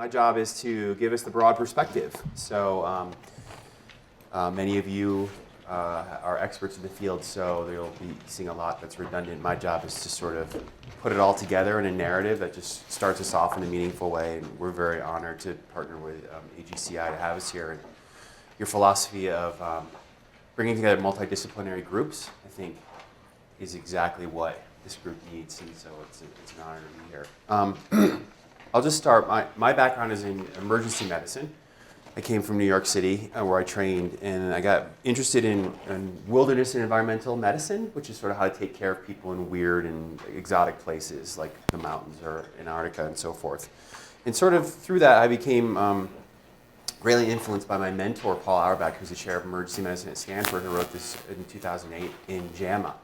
My job is to give us the broad perspective. So many of you are experts in the field, so you'll be seeing a lot that's redundant. My job is to sort of put it all together in a narrative that just starts us off in a meaningful way. And we're very honored to partner with AGCI to have us here. And your philosophy of bringing together multidisciplinary groups, I think, is exactly what this group needs, and so it's an honor to be here. I'll just start. My background is in emergency medicine. I came from New York City, where I trained, and I got interested in wilderness and environmental medicine, which is sort of how to take care of people in weird and exotic places like the mountains or Antarctica and so forth. And sort of through that, I became greatly influenced by my mentor, Paul Auerbach, who's the chair of emergency medicine at Stanford, who wrote this in 2008 in JAMA,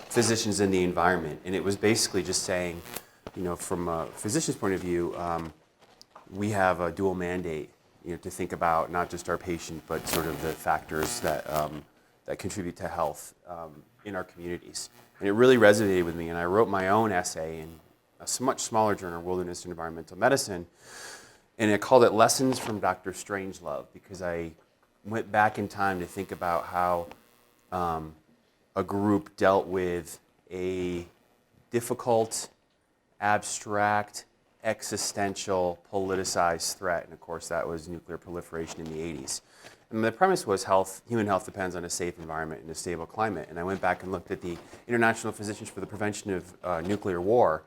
Physicians in the Environment. And it was basically just saying, you know, from a physician's point of view, we have a dual mandate, you know, to think about not just our patient, but sort of the factors that that contribute to health in our communities. And it really resonated with me, and I wrote my own essay in a much smaller journal, Wilderness and Environmental Medicine, and I called it Lessons from Dr. Strangelove, because I went back in time to think about how a group dealt with a difficult, abstract, existential, politicized threat. And of course, that was nuclear proliferation in the 80s. And the premise was human health depends on a safe environment and a stable climate. And I went back and looked at the International Physicians for the Prevention of Nuclear War.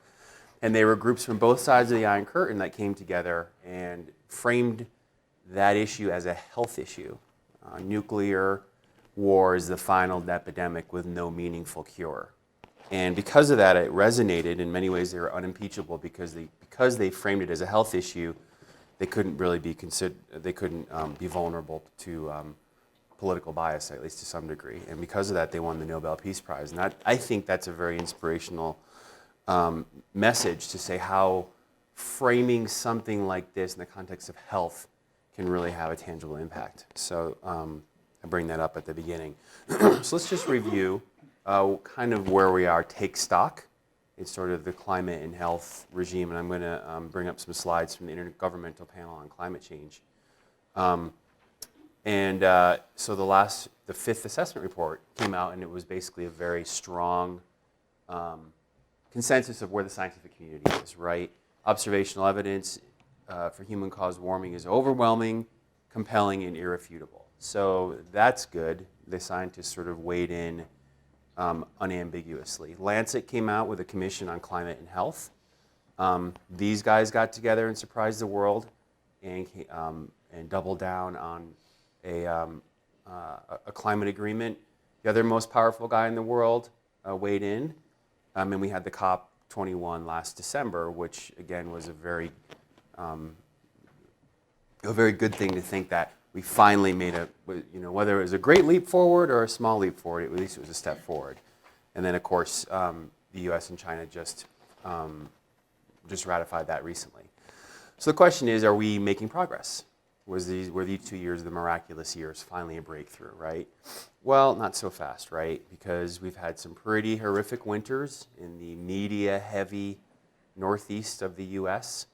And they were groups from both sides of the Iron Curtain that came together and framed that issue as a health issue. Nuclear war is the final epidemic with no meaningful cure. And because of that, it resonated. In many ways, they were unimpeachable because they framed it as a health issue. They couldn't really be considered. They couldn't be vulnerable to political bias, at least to some degree. And because of that, they won the Nobel Peace Prize. And I think that's a very inspirational message to say how framing something like this in the context of health can really have a tangible impact. So I bring that up at the beginning. So let's just review kind of where we are, take stock in sort of the climate and health regime. And I'm going to bring up some slides from the Intergovernmental Panel on Climate Change. So the fifth assessment report came out, and it was basically a very strong consensus of where the scientific community is, right? Observational evidence for human-caused warming is overwhelming, compelling, and irrefutable. So that's good. The scientists sort of weighed in unambiguously. Lancet came out with a commission on climate and health. These guys got together and surprised the world and doubled down on a climate agreement. The other most powerful guy in the world weighed in. And we had the COP21 last December, which again was a very good thing to think that we finally made whether it was a great leap forward or a small leap forward, at least it was a step forward. And then of course, the US and China just ratified that recently. So the question is, are we making progress? Were these 2 years the miraculous years, finally a breakthrough, right? Well, not so fast, right? Because we've had some pretty horrific winters in the media-heavy northeast of the US.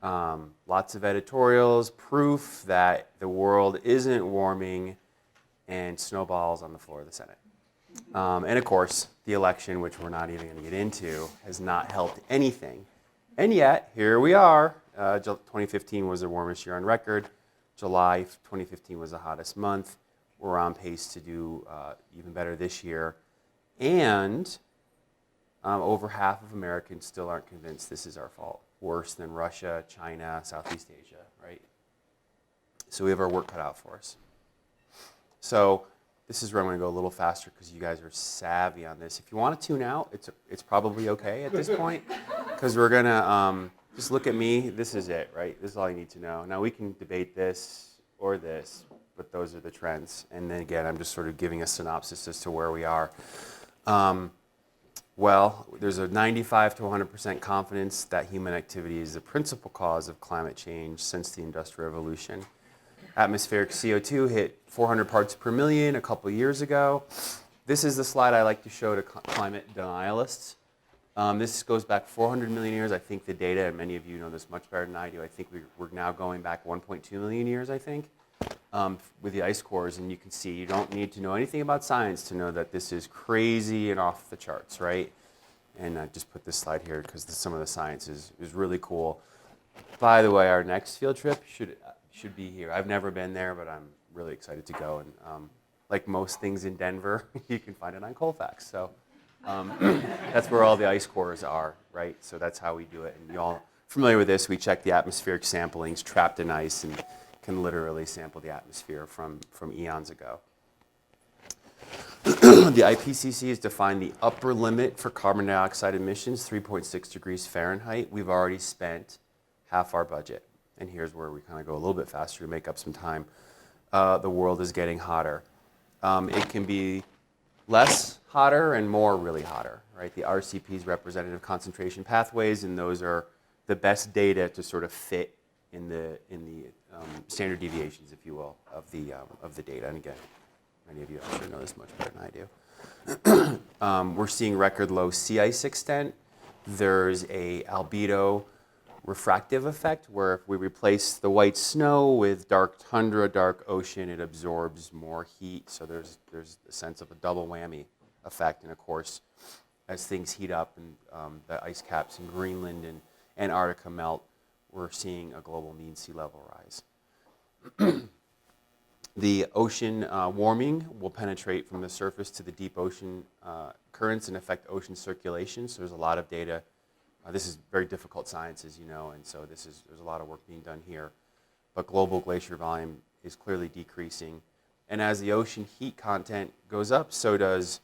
Lots of editorials, proof that the world isn't warming, and snowballs on the floor of the Senate. And of course, the election, which we're not even going to get into, has not helped anything. And yet, here we are. 2015 was the warmest year on record. July 2015 was the hottest month. We're on pace to do even better this year. And over half of Americans still aren't convinced this is our fault. Worse than Russia, China, Southeast Asia, right? So we have our work cut out for us. So this is where I'm going to go a little faster because you guys are savvy on this. If you want to tune out, it's probably okay at this point because we're going to just look at me. This is it, right? This is all you need to know. Now we can debate this or this, but those are the trends. And then again, I'm just sort of giving a synopsis as to where we are. Well, there's a 95 to 100% confidence that human activity is the principal cause of climate change since the Industrial Revolution. Atmospheric CO2 hit 400 parts per million a couple years ago. This is the slide I like to show to climate denialists. This goes back 400 million years. I think the data, and many of you know this much better than I do, I think we're now going back 1.2 million years, I think, with the ice cores. And you can see you don't need to know anything about science to know that this is crazy and off the charts, right? And I just put this slide here because some of the science is really cool. By the way, our next field trip should be here. I've never been there, but I'm really excited to go. And like most things in Denver, you can find it on Colfax. So that's where all the ice cores are, right? So that's how we do it. And you all familiar with this? We check the atmospheric samplings trapped in ice and can literally sample the atmosphere from eons ago. The IPCC has defined the upper limit for carbon dioxide emissions, 3.6 degrees Fahrenheit. We've already spent half our budget. And here's where we kind of go a little bit faster to make up some time. The world is getting hotter. It can be less hotter and more really hotter, right? The RCP's representative concentration pathways, and those are the best data to sort of fit in the standard deviations, if you will, of the data. And again, many of you I'm sure know this much better than I do. We're seeing record low sea ice extent. There's a albedo refractive effect where if we replace the white snow with dark tundra, dark ocean, it absorbs more heat. So there's a sense of a double whammy effect. And of course, as things heat up and the ice caps in Greenland and Antarctica melt, we're seeing a global mean sea level rise. The ocean warming will penetrate from the surface to the deep ocean currents and affect ocean circulation. So there's a lot of data. This is very difficult science, as you know, and so there's a lot of work being done here. But global glacier volume is clearly decreasing. And as the ocean heat content goes up, so does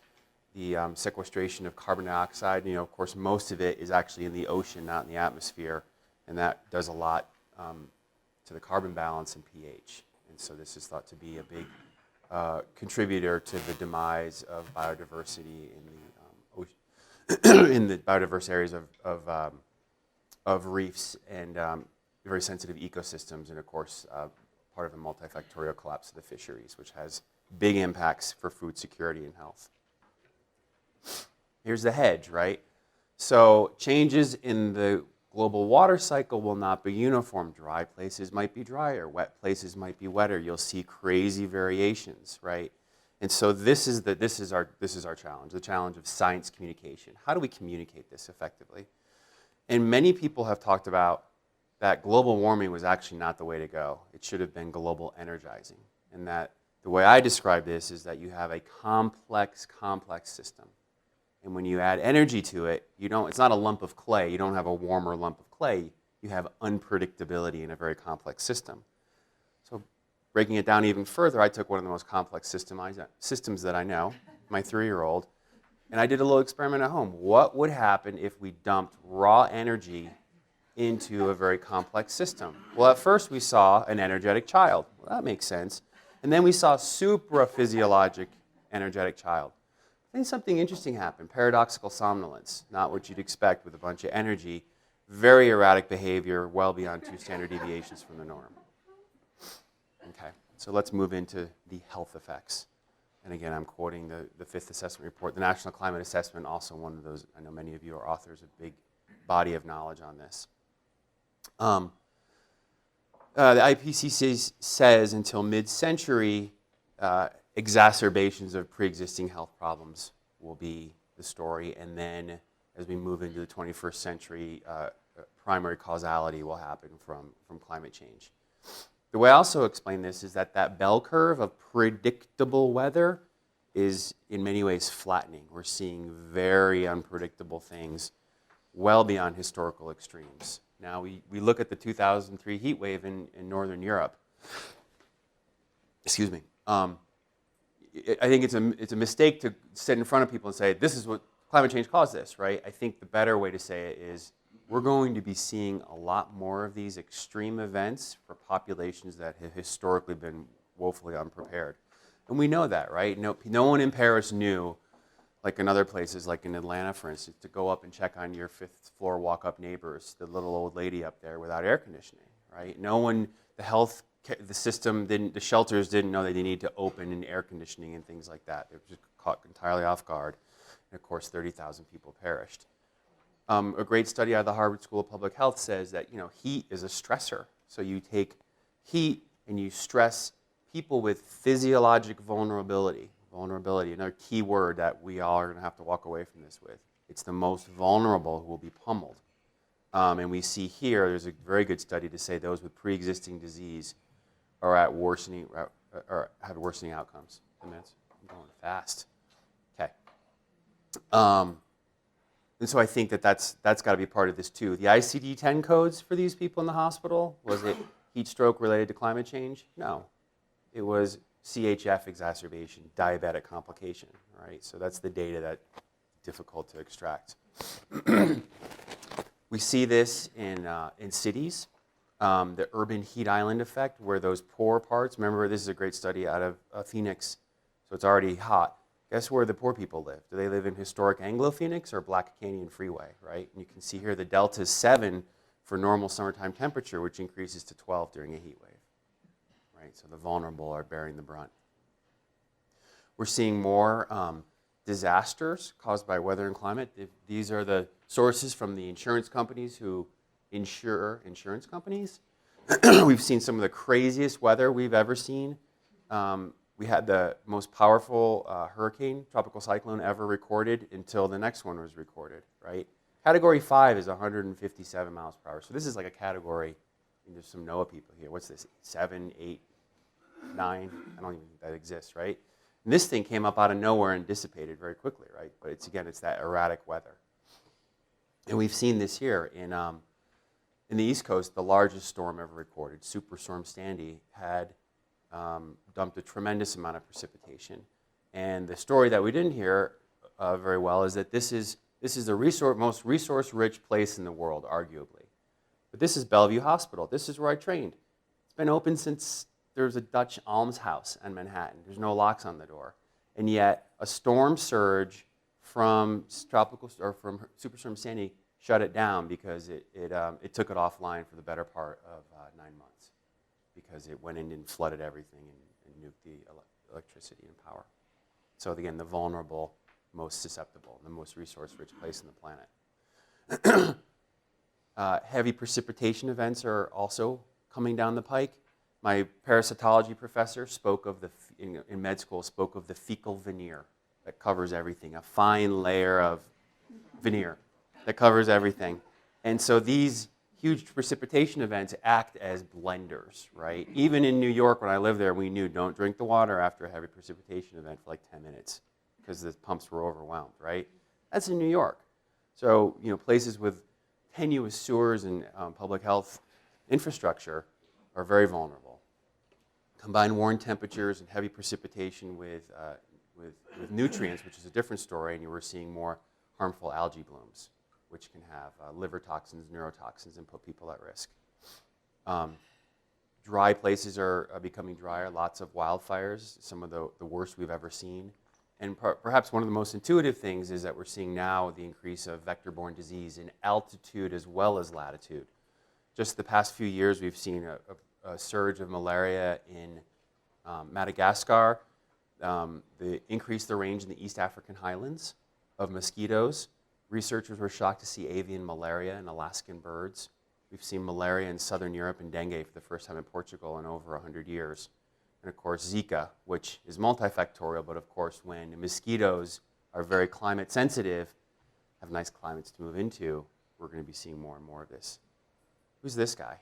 the sequestration of carbon dioxide. You know, of course, most of it is actually in the ocean, not in the atmosphere, and that does a lot to the carbon balance and pH. And so this is thought to be a big contributor to the demise of biodiversity in the in the biodiverse areas of reefs and very sensitive ecosystems, and of course part of the multifactorial collapse of the fisheries, which has big impacts for food security and health. Here's the hedge, right? So changes in the global water cycle will not be uniform. Dry places might be drier, wet places might be wetter. You'll see crazy variations, right? And so this is our challenge, the challenge of science communication. How do we communicate this effectively? And many people have talked about that global warming was actually not the way to go. It should have been global energizing. And that the way I describe this is that you have a complex system. And when you add energy to it, it's not a lump of clay. You don't have a warmer lump of clay. You have unpredictability in a very complex system. Breaking it down even further, I took one of the most complex systems that I know, my 3-year-old, and I did a little experiment at home. What would happen if we dumped raw energy into a very complex system? Well, at first we saw an energetic child. Well, that makes sense. And then we saw supraphysiologic energetic child. Then something interesting happened, paradoxical somnolence, not what you'd expect with a bunch of energy, very erratic behavior, well beyond 2 standard deviations from the norm. Okay, so let's move into the health effects. And again, I'm quoting the 5th assessment report. The National Climate Assessment, also one of those, I know many of you are authors of big body of knowledge on this. The IPCC says until mid-century, exacerbations of pre-existing health problems will be the story. And then as we move into the 21st century, primary causality will happen from climate change. The way I also explain this is that bell curve of predictable weather is in many ways flattening. We're seeing very unpredictable things well beyond historical extremes. Now we look at the 2003 heat wave in Northern Europe. Excuse me. I think it's a mistake to sit in front of people and say, this is what climate change caused this, right? I think the better way to say it is we're going to be seeing a lot more of these extreme events for populations that have historically been woefully unprepared. And we know that, right? No one in Paris knew, like in other places, like in Atlanta, for instance, to go up and check on your 5th floor walk-up neighbors, the little old lady up there without air conditioning, right? No one, the system the shelters didn't know that they need to open and air conditioning and things like that. They were just caught entirely off guard. And of course, 30,000 people perished. A great study out of the Harvard School of Public Health says that heat is a stressor. So you take heat and you stress people with physiologic vulnerability. Vulnerability, another key word that we all are going to have to walk away from this with. It's the most vulnerable who will be pummeled. And we see here, there's a very good study to say those with pre-existing disease are at worsening, or have worsening outcomes. 10 minutes? I'm going fast. Okay. And so I think that's got to be part of this too. The ICD-10 codes for these people in the hospital, was it heat stroke related to climate change? No. It was CHF exacerbation, diabetic complication, right? So that's the data that's difficult to extract. We see this in cities, the urban heat island effect, where those poor parts, remember this is a great study out of Phoenix, so it's already hot. Guess where the poor people live? Do they live in historic Anglo-Phoenix or Black Canyon Freeway, right? And you can see here the delta is 7 for normal summertime temperature, which increases to 12 during a heat wave, right? So the vulnerable are bearing the brunt. We're seeing more disasters caused by weather and climate. These are the sources from the insurance companies who insure insurance companies. We've seen some of the craziest weather we've ever seen. We had the most powerful hurricane, tropical cyclone ever recorded until the next one was recorded, right? Category 5 is 157 miles per hour. So this is like a category, there's some NOAA people here. What's this, 7, 8, 9? I don't even think that exists, right? And this thing came up out of nowhere and dissipated very quickly, right? But it's that erratic weather. And we've seen this here in the East Coast, the largest storm ever recorded, Superstorm Sandy, had dumped a tremendous amount of precipitation. And the story that we didn't hear very well is that this is the most resource-rich place in the world, arguably. But this is Bellevue Hospital. This is where I trained. It's been open since there was a Dutch almshouse in Manhattan. There's no locks on the door. And yet, a storm surge from Superstorm Sandy shut it down because it took it offline for the better part of 9 months. Because it went in and flooded everything and nuked the electricity and power. So again, the vulnerable, most susceptible, the most resource-rich place on the planet. Heavy precipitation events are also coming down the pike. My parasitology professor spoke of in med school spoke of the fecal veneer that covers everything, a fine layer of veneer that covers everything. And so these huge precipitation events act as blenders, right? Even in New York, when I lived there, we knew don't drink the water after a heavy precipitation event for like 10 minutes because the pumps were overwhelmed, right? That's in New York. So, places with tenuous sewers and public health infrastructure are very vulnerable. Combine warm temperatures and heavy precipitation with nutrients, which is a different story, and you were seeing more harmful algae blooms, which can have liver toxins, neurotoxins, and put people at risk. Dry places are becoming drier, lots of wildfires, some of the worst we've ever seen. And perhaps one of the most intuitive things is that we're seeing now the increase of vector-borne disease in altitude as well as latitude. Just the past few years, we've seen a surge of malaria in Madagascar. They increased the range in the East African highlands of mosquitoes. Researchers were shocked to see avian malaria in Alaskan birds. We've seen malaria in Southern Europe and dengue for the first time in Portugal in over 100 years. And of course, Zika, which is multifactorial, but of course, when mosquitoes are very climate sensitive, have nice climates to move into, we're going to be seeing more and more of this. Who's this guy?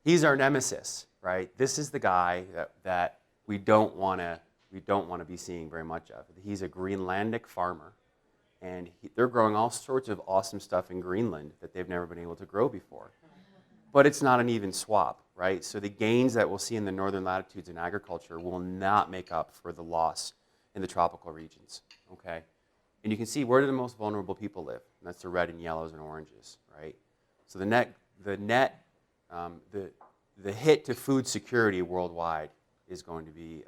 He's our nemesis, right? This is the guy that we don't want to be seeing very much of. He's a Greenlandic farmer. And they're growing all sorts of awesome stuff in Greenland that they've never been able to grow before. But it's not an even swap, right? So the gains that we'll see in the northern latitudes in agriculture will not make up for the loss in the tropical regions, okay? And you can see where do the most vulnerable people live? And that's the red and yellows and oranges, right? So the hit to food security worldwide is going to be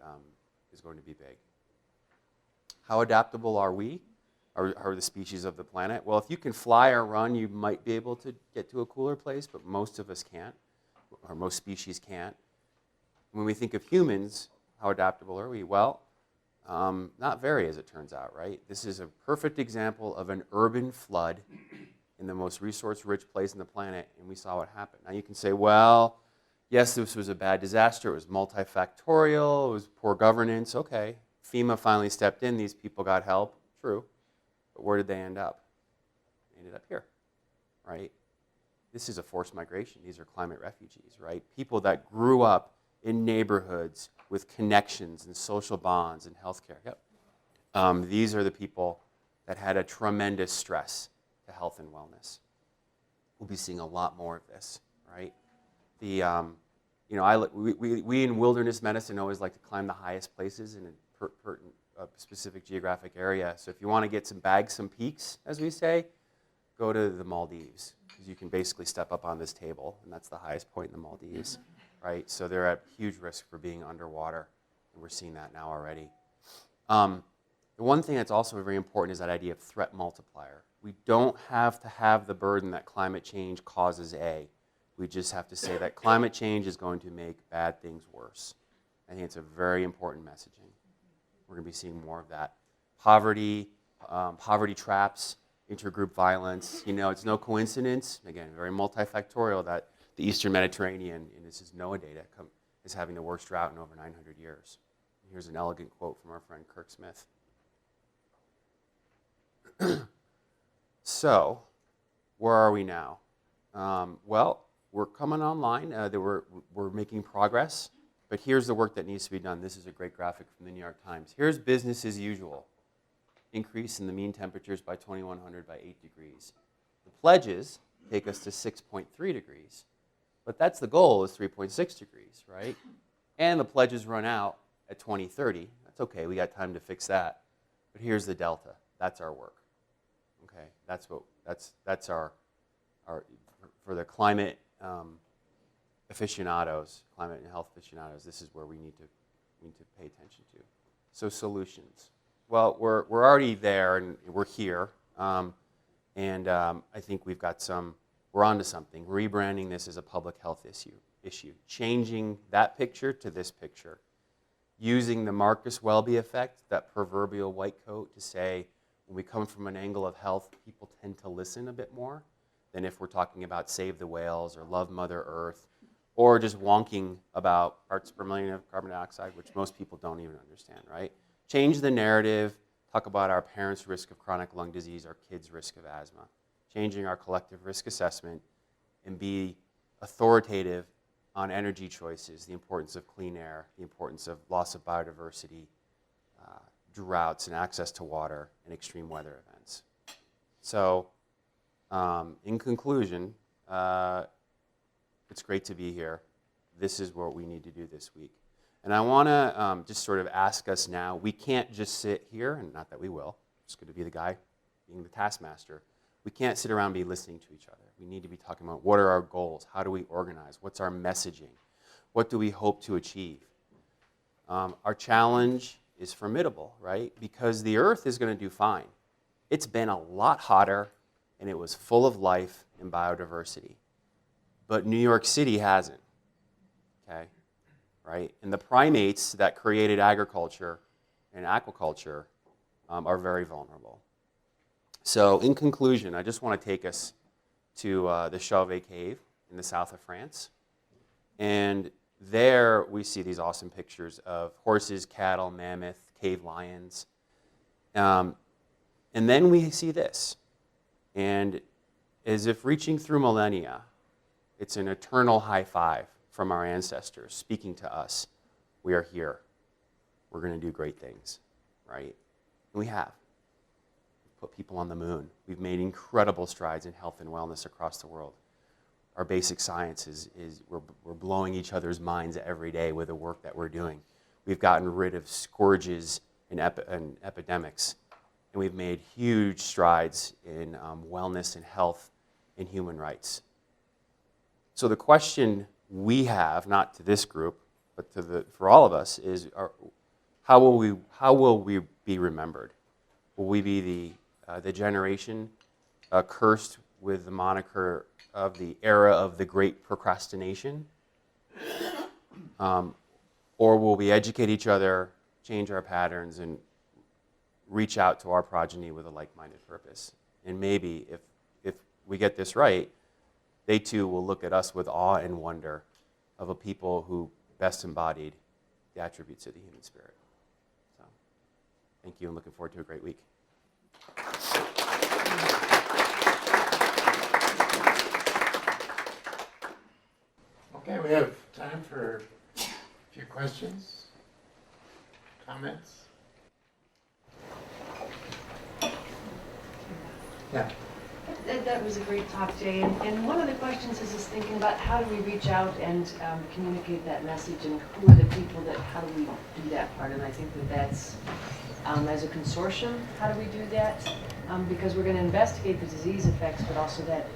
big. How adaptable are we? Are the species of the planet? Well, if you can fly or run, you might be able to get to a cooler place, but most of us can't, or most species can't. When we think of humans, how adaptable are we? Well, Not very, as it turns out, right? This is a perfect example of an urban flood in the most resource-rich place on the planet, and we saw what happened. Now you can say, well, yes, this was a bad disaster. It was multifactorial. It was poor governance. Okay. FEMA finally stepped in. These people got help. True. But where did they end up? They ended up here, right? This is a forced migration. These are climate refugees, right? People that grew up in neighborhoods with connections and social bonds and healthcare. Yep. These are the people that had a tremendous stress to health and wellness. We'll be seeing a lot more of this, right? We in wilderness medicine always like to climb the highest places in a specific geographic area. So if you want to get some peaks, as we say, go to the Maldives, because you can basically step up on this table, and that's the highest point in the Maldives, right? So they're at huge risk for being underwater, and we're seeing that now already. The one thing that's also very important is that idea of threat multiplier. We don't have to have the burden that climate change causes A. We just have to say that climate change is going to make bad things worse. I think it's a very important messaging. We're going to be seeing more of that. Poverty traps, intergroup violence. It's no coincidence, again, very multifactorial, that the Eastern Mediterranean, and this is NOAA data, is having the worst drought in over 900 years. Here's an elegant quote from our friend Kirk Smith. So, where are we now? Well, we're coming online. We're making progress, but here's the work that needs to be done. This is a great graphic from the New York Times. Here's business as usual. Increase in the mean temperatures by 2100 by 8 degrees. The pledges take us to 6.3 degrees, but that's the goal, is 3.6 degrees, right? And the pledges run out at 2030. That's okay, we got time to fix that. But here's the delta. That's our work. Okay, that's our for the climate aficionados, climate and health aficionados. This is where we need to pay attention to. So solutions. Well, we're already there, and we're here, I think we're onto something. Rebranding this as a public health issue, changing that picture to this picture, using the Marcus Welby effect, that proverbial white coat, to say when we come from an angle of health, people tend to listen a bit more than if we're talking about save the whales or love Mother Earth, or just wonking about parts per million of carbon dioxide, which most people don't even understand, right? Change the narrative, talk about our parents' risk of chronic lung disease, our kids' risk of asthma. Changing our collective risk assessment, and be authoritative on energy choices, the importance of clean air, the importance of loss of biodiversity, droughts and access to water, and extreme weather events. So, in conclusion, it's great to be here. This is what we need to do this week. And I want to just sort of ask us now, we can't just sit here, and not that we will, it's going to be the guy being the taskmaster. We can't sit around and be listening to each other. We need to be talking about what are our goals, how do we organize, what's our messaging, what do we hope to achieve. Our challenge is formidable, right? Because the Earth is going to do fine. It's been a lot hotter, and it was full of life and biodiversity. But New York City hasn't, okay? Right? And the primates that created agriculture and aquaculture are very vulnerable. So in conclusion, I just want to take us to the Chauvet Cave in the south of France. And there we see these awesome pictures of horses, cattle, mammoth, cave lions. And then we see this. And as if reaching through millennia, it's an eternal high five from our ancestors speaking to us. We are here. We're going to do great things, right? And we have. We've put people on the moon. We've made incredible strides in health and wellness across the world. Our basic science is we're blowing each other's minds every day with the work that we're doing. We've gotten rid of scourges and epidemics, and we've made huge strides in wellness and health and human rights. So the question we have, not to this group, but for all of us, is how will we be remembered? Will we be the generation cursed with the moniker of the era of the great procrastination? Or will we educate each other, change our patterns and reach out to our progeny with a like-minded purpose. And maybe if we get this right, they too will look at us with awe and wonder of a people who best embodied the attributes of the human spirit. So, thank you, and looking forward to a great week. Okay, we have time for a few questions, comments. Yeah. That was a great talk, Jay. And one of the questions is thinking about how do we reach out and communicate that message, and who are the people that, how do we do that part? And I think that's, as a consortium, how do we do that? Because we're going to investigate the disease effects, but also that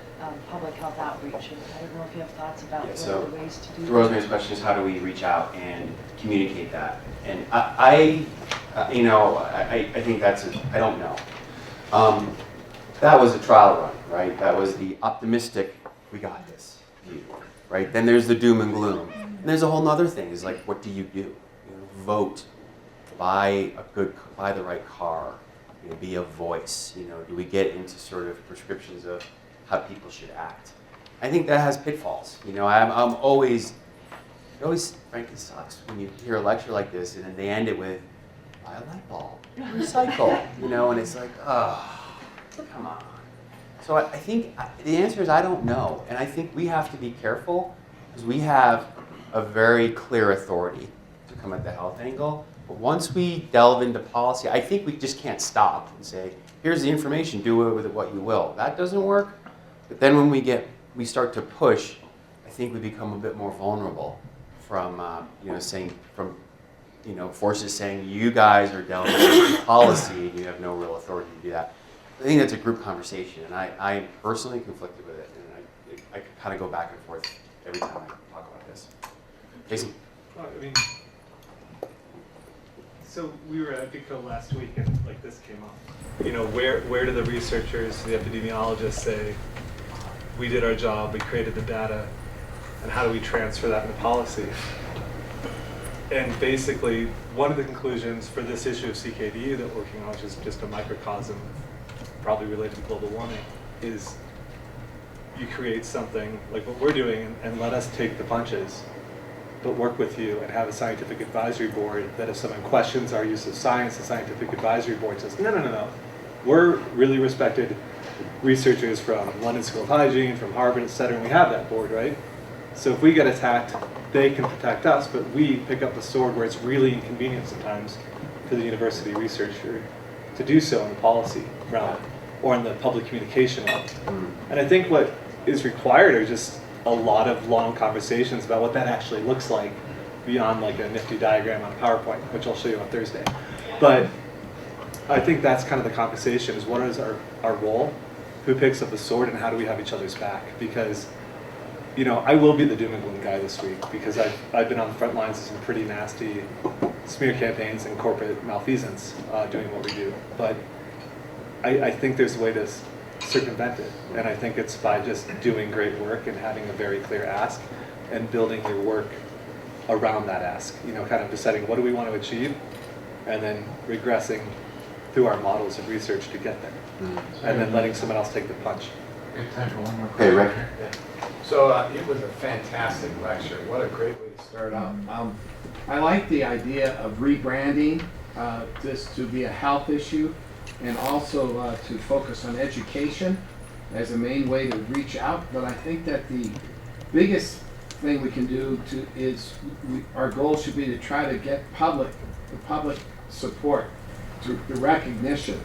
public health outreach. And I don't know if you have thoughts about what are the ways to do that. Rosemary's question is how do we reach out and communicate that? And I think that's, I don't know. That was a trial run, right? That was the optimistic, we got this view, right? Then there's the doom and gloom. And there's a whole other thing, is like, what do? Vote, buy the right car, be a voice. Do we get into sort of prescriptions of how people should act? I think that has pitfalls. I'm always, it always frankly sucks when you hear a lecture like this and then they end it with, buy a light bulb, recycle, and it's like, come on. So I think the answer is I don't know. And I think we have to be careful because we have a very clear authority to come at the health angle. But once we delve into policy, I think we just can't stop and say, here's the information, do with it what you will. That doesn't work. But then when we start to push, I think we become a bit more vulnerable from, forces saying you guys are delving into policy and you have no real authority to do that. I think that's a group conversation, and I am personally conflicted with it, and I kind of go back and forth every time I talk about this. Jason? So we were at Pico last week, and this came up. Where do the researchers, the epidemiologists say, we did our job, we created the data, and how do we transfer that into policy? And basically, one of the conclusions for this issue of CKD that we're working on, which is just a microcosm, probably related to global warming, is you create something like what we're doing and let us take the punches, but work with you and have a scientific advisory board that if someone questions our use of science, the scientific advisory board says, no. We're really respected researchers from London School of Hygiene, from Harvard, et cetera, and we have that board, right? So if we get attacked, they can protect us, but we pick up the sword where it's really inconvenient sometimes to the university researcher to do so in the policy realm or in the public communication realm. And I think what is required are just a lot of long conversations about what that actually looks like beyond like a nifty diagram on PowerPoint, which I'll show you on Thursday. But I think that's kind of the conversation, is what is our role, who picks up the sword, and how do we have each other's back? Because I will be the doom and gloom guy this week because I've been on the front lines of some pretty nasty smear campaigns and corporate malfeasance doing what we do. But I think there's a way to circumvent it. And I think it's by just doing great work and having a very clear ask and building your work around that ask. Kind of deciding what do we want to achieve and then regressing through our models of research to get there. And then letting someone else take the punch. We have time for one more Hey, question. Rick. Yeah. So it was a fantastic lecture. What a great way to start out. I like the idea of rebranding this to be a health issue and also to focus on education as a main way to reach out. But I think that the biggest thing we can do is our goal should be to try to get the public support, to the recognition.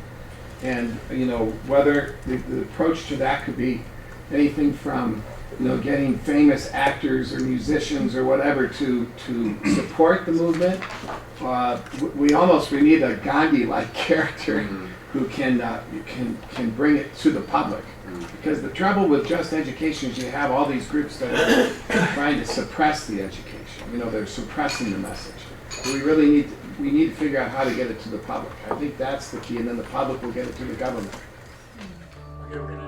And whether the approach to that could be anything from getting famous actors or musicians or whatever to support the movement. We need a Gandhi-like character who can bring it to the public. Because the trouble with just education is you have all these groups that are trying to suppress the education. They're suppressing the message. So we need to figure out how to get it to the public. I think that's the key, and then the public will get it to the government. Okay, we're gonna